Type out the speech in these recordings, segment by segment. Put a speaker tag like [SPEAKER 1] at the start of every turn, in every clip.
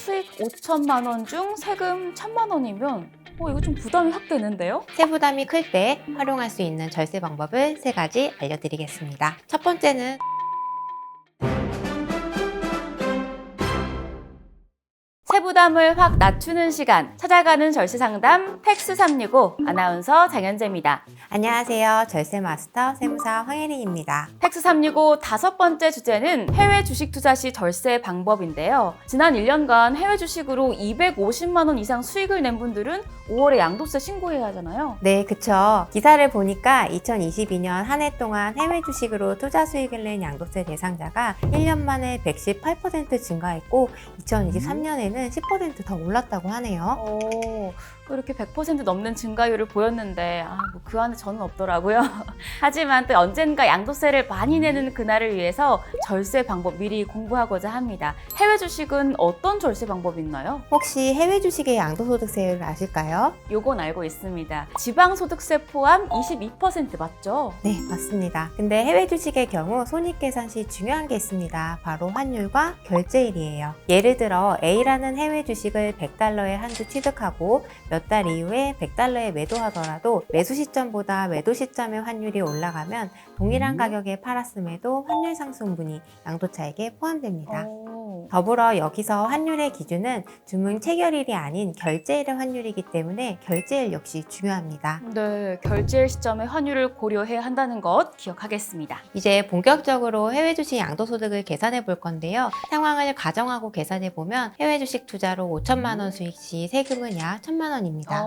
[SPEAKER 1] 수익 5천만 원 중 세금 1천만 원이면 이거 좀 부담이 확 되는데요?
[SPEAKER 2] 세부담이 클 때 활용할 수 있는 절세 방법을 3가지 알려드리겠습니다. 첫 번째는
[SPEAKER 1] 세부담을 확 낮추는 시간, 찾아가는 절세 상담 팩스 365 아나운서 장현재입니다.
[SPEAKER 2] 안녕하세요. 절세 마스터 세무사 황혜린입니다.
[SPEAKER 1] 팩스 365 5번째 주제는 해외 주식 투자 시 절세 방법인데요. 지난 1년간 해외 주식으로 250만 원 이상 수익을 낸 분들은 5월에 양도세 신고해야 하잖아요.
[SPEAKER 2] 네, 그쵸. 기사를 보니까 2022년 한 해 동안 해외 주식으로 투자 수익을 낸 양도세 대상자가 1년 만에 118% 증가했고 2023년에는 10% 더 올랐다고 하네요.
[SPEAKER 1] 이렇게 100% 넘는 증가율을 보였는데 그 안에 저는 없더라고요. 하지만 또 언젠가 양도세를 많이 내는 그날을 위해서 절세 방법 미리 공부하고자 합니다. 해외 주식은 어떤 절세 방법이 있나요?
[SPEAKER 2] 혹시 해외 주식의 양도소득세율을 아실까요?
[SPEAKER 1] 요건 알고 있습니다. 지방소득세 포함 22% 맞죠?
[SPEAKER 2] 네, 맞습니다. 근데 해외 주식의 경우 손익계산 시 중요한 게 있습니다. 바로 환율과 결제일이에요. 예를 들어 A라는 해외 주식을 100달러에 한 주 취득하고 몇 달 이후에 100달러에 매도하더라도 매수 시점보다 매도 시점의 환율이 올라가면 동일한 가격에 팔았음에도 환율 상승분이 양도차익에 포함됩니다. 더불어 여기서 환율의 기준은 주문 체결일이 아닌 결제일의 환율이기 때문에 결제일 역시 중요합니다.
[SPEAKER 1] 네, 결제일 시점의 환율을 고려해야 한다는 것 기억하겠습니다.
[SPEAKER 2] 이제 본격적으로 해외 주식 양도소득을 계산해 볼 건데요. 상황을 가정하고 계산해 보면 해외 주식 투자로 5천만 원 수익 시 세금은 약 1천만 원입니다.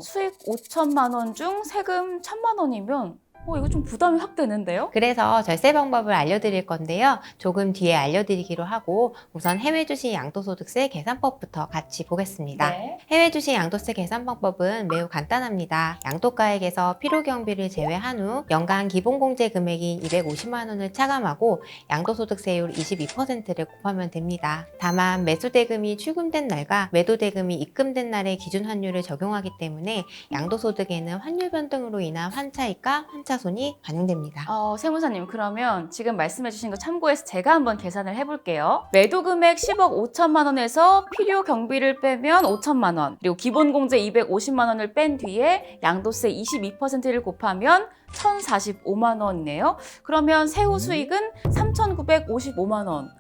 [SPEAKER 1] 수익 5천만 원 중 세금 1천만 원이면 이거 좀 부담이 확 되는데요?
[SPEAKER 2] 그래서 절세 방법을 알려드릴 건데요. 조금 뒤에 알려드리기로 하고 우선 해외 주식 양도소득세 계산법부터 같이 보겠습니다.
[SPEAKER 1] 네.
[SPEAKER 2] 해외 주식 양도세 계산 방법은 매우 간단합니다. 양도가액에서 필요경비를 제외한 후 연간 기본공제 금액인 250만 원을 차감하고 양도소득세율 22%를 곱하면 됩니다. 다만 매수대금이 출금된 날과 매도대금이 입금된 날의 기준 환율을 적용하기 때문에 양도소득에는 환율 변동으로 인한 환차익과 환차손이 반영됩니다.
[SPEAKER 1] 세무사님, 그러면 지금 말씀해주신 거 참고해서 제가 한번 계산을 해볼게요. 매도 금액 10억 5천만 원에서 필요 경비를 빼면 5천만 원, 그리고 기본 공제 250만 원을 뺀 뒤에 양도세 22%를 곱하면 1,045만 원이네요. 그러면 세후 수익은 3,955만 원.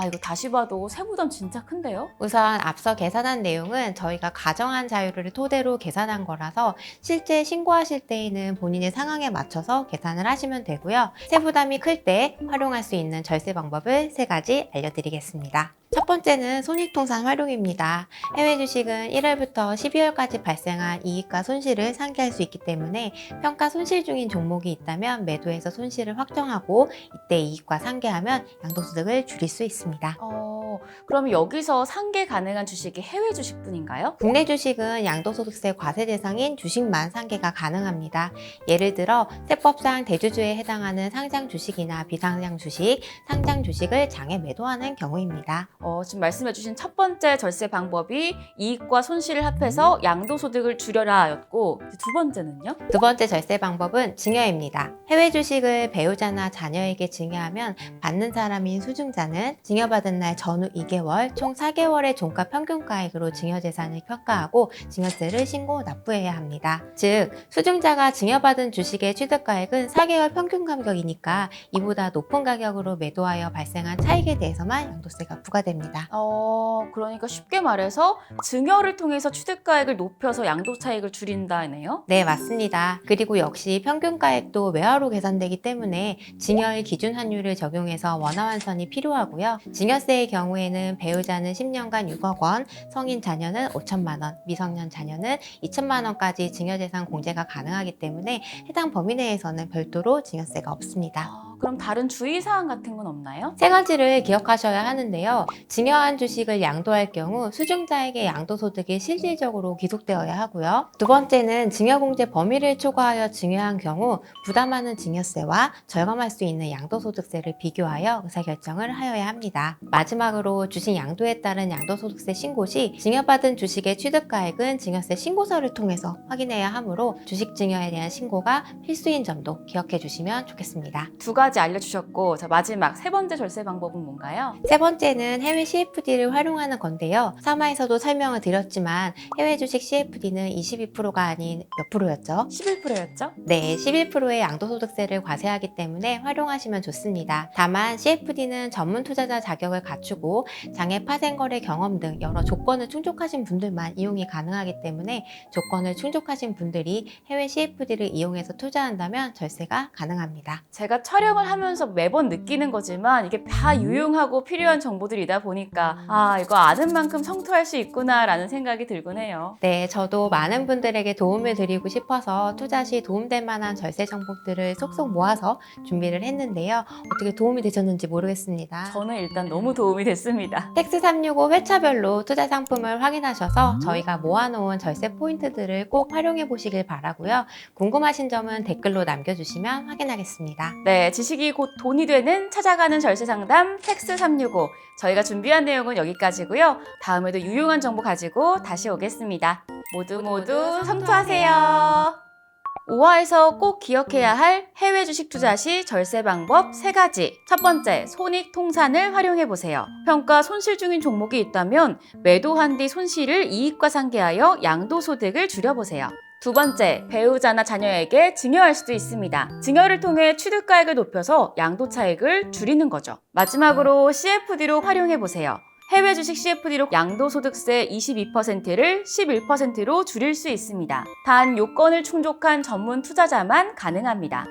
[SPEAKER 1] 이거 다시 봐도 세부담 진짜 큰데요?
[SPEAKER 2] 우선 앞서 계산한 내용은 저희가 가정한 자료를 토대로 계산한 거라서 실제 신고하실 때에는 본인의 상황에 맞춰서 계산을 하시면 되고요. 세부담이 클 때 활용할 수 있는 절세 방법을 3가지 알려드리겠습니다. 첫 번째는 손익통산 활용입니다. 해외 주식은 1월부터 12월까지 발생한 이익과 손실을 상기할 수 있기 때문에 평가 손실 중인 종목이 있다면 매도해서 손실을 확정하고 이때 이익과 상계하면 양도소득을 줄일 수 있습니다.
[SPEAKER 1] 그럼 여기서 상계 가능한 주식이 해외 주식뿐인가요?
[SPEAKER 2] 국내 주식은 양도소득세 과세 대상인 주식만 상계가 가능합니다. 예를 들어 세법상 대주주에 해당하는 상장 주식이나 비상장 주식, 상장 주식을 장에 매도하는 경우입니다.
[SPEAKER 1] 지금 말씀해주신 첫 번째 절세 방법이 이익과 손실을 합해서 양도소득을 줄여라 였고 두 번째는요?
[SPEAKER 2] 두 번째 절세 방법은 증여입니다. 해외 주식을 배우자나 자녀에게 증여하면 받는 사람인 수증자는 증여받은 날 전후 2개월, 총 4개월의 종가 평균가액으로 증여재산을 평가하고 증여세를 신고 납부해야 합니다. 즉, 수증자가 증여받은 주식의 취득가액은 4개월 평균 가격이니까 이보다 높은 가격으로 매도하여 발생한 차익에 대해서만 양도세가 부과됩니다.
[SPEAKER 1] 그러니까 쉽게 말해서 증여를 통해서 취득가액을 높여서 양도 차익을 줄인다네요?
[SPEAKER 2] 네, 맞습니다. 그리고 역시 평균가액도 외화로 계산되기 때문에 증여의 기준 환율을 적용해서 원화환선이 필요하고요. 증여세의 경우에는 배우자는 10년간 6억 원, 성인 자녀는 5천만 원, 미성년 자녀는 2천만 원까지 증여재산 공제가 가능하기 때문에 해당 범위 내에서는 별도로 증여세가 없습니다.
[SPEAKER 1] 그럼 다른 주의사항 같은 건 없나요?
[SPEAKER 2] 3가지를 기억하셔야 하는데요. 증여한 주식을 양도할 경우 수증자에게 양도소득이 실질적으로 기속되어야 하고요. 두 번째는 증여공제 범위를 초과하여 증여한 경우 부담하는 증여세와 절감할 수 있는 양도소득세를 비교하여 의사결정을 하여야 합니다. 마지막으로 주식 양도에 따른 양도소득세 신고 시 증여받은 주식의 취득가액은 증여세 신고서를 통해서 확인해야 하므로 주식 증여에 대한 신고가 필수인 점도 기억해 주시면 좋겠습니다.
[SPEAKER 1] 두 가지 가지 알려주셨고, 자, 마지막 세 번째 절세 방법은 뭔가요?
[SPEAKER 2] 세 번째는 해외 CFD를 활용하는 건데요. 3화에서도 설명을 드렸지만 해외 주식 CFD는 22%가 아닌 몇 프로였죠?
[SPEAKER 1] 11%였죠?
[SPEAKER 2] 네, 11%의 양도소득세를 과세하기 때문에 활용하시면 좋습니다. 다만 CFD는 전문 투자자 자격을 갖추고 장외 파생 거래 경험 등 여러 조건을 충족하신 분들만 이용이 가능하기 때문에 조건을 충족하신 분들이 해외 CFD를 이용해서 투자한다면 절세가 가능합니다.
[SPEAKER 1] 제가 촬영을 하면서 매번 느끼는 거지만 이게 다 유용하고 필요한 정보들이다 보니까 이거 아는 만큼 성투할 수 있구나라는 생각이 들곤 해요.
[SPEAKER 2] 네, 저도 많은 분들에게 도움을 드리고 싶어서 투자 시 도움될 만한 절세 정보들을 쏙쏙 모아서 준비를 했는데요. 어떻게 도움이 되셨는지 모르겠습니다.
[SPEAKER 1] 저는 일단 너무 도움이 됐습니다.
[SPEAKER 2] 텍스 365 회차별로 투자 상품을 확인하셔서 저희가 모아놓은 절세 포인트들을 꼭 활용해 보시길 바라고요. 궁금하신 점은 댓글로 남겨주시면 확인하겠습니다.
[SPEAKER 1] 네, 지식이 곧 돈이 되는 찾아가는 절세 상담 텍스 365. 저희가 준비한 내용은 여기까지고요. 다음에도 유용한 정보 가지고 다시 오겠습니다. 모두 성투하세요. 5화에서 꼭 기억해야 할 해외 주식 투자 시 절세 방법 3가지. 첫 번째, 손익 통산을 활용해 보세요. 평가 손실 중인 종목이 있다면 매도한 뒤 손실을 이익과 상계하여 양도소득을 줄여보세요. 두 번째, 배우자나 자녀에게 증여할 수도 있습니다. 증여를 통해 취득가액을 높여서 양도 차익을 줄이는 거죠. 마지막으로 CFD로 활용해 보세요. 해외 주식 CFD로 양도소득세 22%를 11%로 줄일 수 있습니다. 단 요건을 충족한 전문 투자자만 가능합니다.